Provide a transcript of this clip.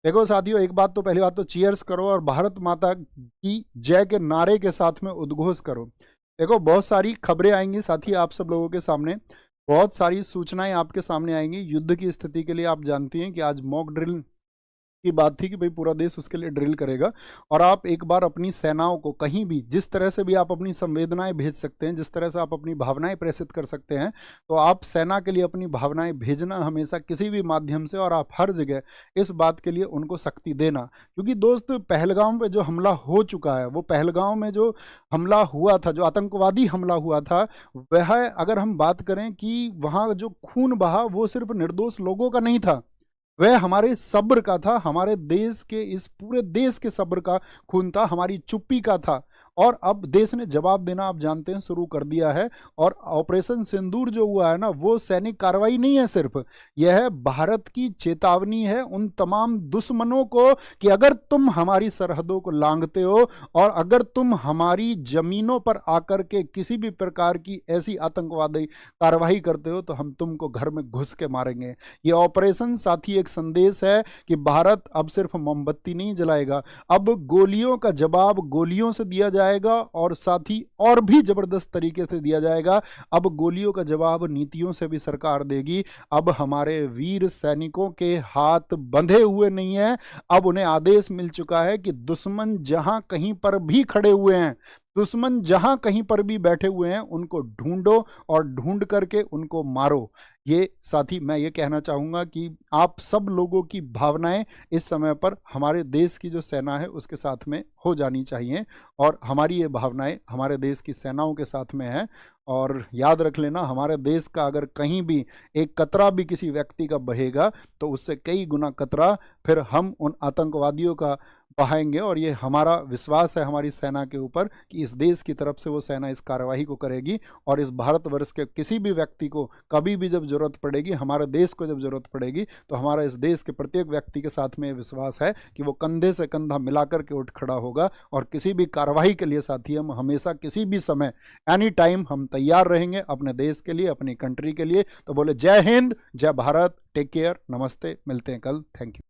देखो साथियों, एक बात तो, पहली बात तो चीयर्स करो और भारत माता की जय के नारे के साथ में उद्घोष करो। देखो बहुत सारी खबरें आएंगी साथी आप सब लोगों के सामने, बहुत सारी सूचनाएं आपके सामने आएंगी। युद्ध की स्थिति के लिए आप जानती हैं कि आज मॉक ड्रिल की बात थी कि भाई पूरा देश उसके लिए ड्रिल करेगा। और आप एक बार अपनी सेनाओं को कहीं भी, जिस तरह से भी आप अपनी संवेदनाएं भेज सकते हैं, जिस तरह से आप अपनी भावनाएं प्रेषित कर सकते हैं, तो आप सेना के लिए अपनी भावनाएं भेजना हमेशा किसी भी माध्यम से, और आप हर जगह इस बात के लिए उनको शक्ति देना। क्योंकि दोस्त, पहलगाम पे जो हमला हो चुका है, वो पहलगाम में जो हमला हुआ था, जो आतंकवादी हमला हुआ था, वह अगर हम बात करें कि वहाँ जो खून बहा वो सिर्फ निर्दोष लोगों का नहीं था, वह हमारे सब्र का था, हमारे देश के, इस पूरे देश के सब्र का खून था, हमारी चुप्पी का था। और अब देश ने जवाब देना आप जानते हैं शुरू कर दिया है। और ऑपरेशन सिंदूर जो हुआ है ना, वो सैनिक कार्रवाई नहीं है सिर्फ, यह भारत की चेतावनी है उन तमाम दुश्मनों को कि अगर तुम हमारी सरहदों को लांघते हो और अगर तुम हमारी जमीनों पर आकर के किसी भी प्रकार की ऐसी आतंकवादी कार्रवाई करते हो तो हम तुमको घर में घुस के मारेंगे। ये ऑपरेशन साथी एक संदेश है कि भारत अब सिर्फ मोमबत्ती नहीं जलाएगा, अब गोलियों का जवाब गोलियों से दिया जाएगा, और साथ ही और भी जबरदस्त तरीके से दिया जाएगा। अब गोलियों का जवाब नीतियों से भी सरकार देगी। अब हमारे वीर सैनिकों के हाथ बंधे हुए नहीं है, अब उन्हें आदेश मिल चुका है कि दुश्मन जहां कहीं पर भी खड़े हुए हैं, दुश्मन जहां कहीं पर भी बैठे हुए हैं, उनको ढूंढो और ढूंढ करके उनको मारो। ये साथी मैं ये कहना चाहूँगा कि आप सब लोगों की भावनाएं इस समय पर हमारे देश की जो सेना है उसके साथ में हो जानी चाहिए, और हमारी ये भावनाएं हमारे देश की सेनाओं के साथ में है। और याद रख लेना, हमारे देश का अगर कहीं भी एक कतरा भी किसी व्यक्ति का बहेगा तो उससे कई गुना कतरा फिर हम उन आतंकवादियों का बहाएंगे। और ये हमारा विश्वास है हमारी सेना के ऊपर कि इस देश की तरफ से वो सेना इस कार्यवाही को करेगी, और इस भारतवर्ष के किसी भी व्यक्ति को कभी भी जब जरूरत पड़ेगी, हमारे देश को जब जरूरत पड़ेगी, तो हमारा इस देश के प्रत्येक व्यक्ति के साथ में विश्वास है कि वो कंधे से कंधा मिलाकर के उठ खड़ा होगा। और किसी भी कार्यवाही के लिए साथी हम हमेशा किसी भी समय एनी टाइम हम तैयार रहेंगे अपने देश के लिए, अपनी कंट्री के लिए। तो बोले जय हिंद, जय भारत, टेक केयर, नमस्ते, मिलते हैं कल, थैंक यू।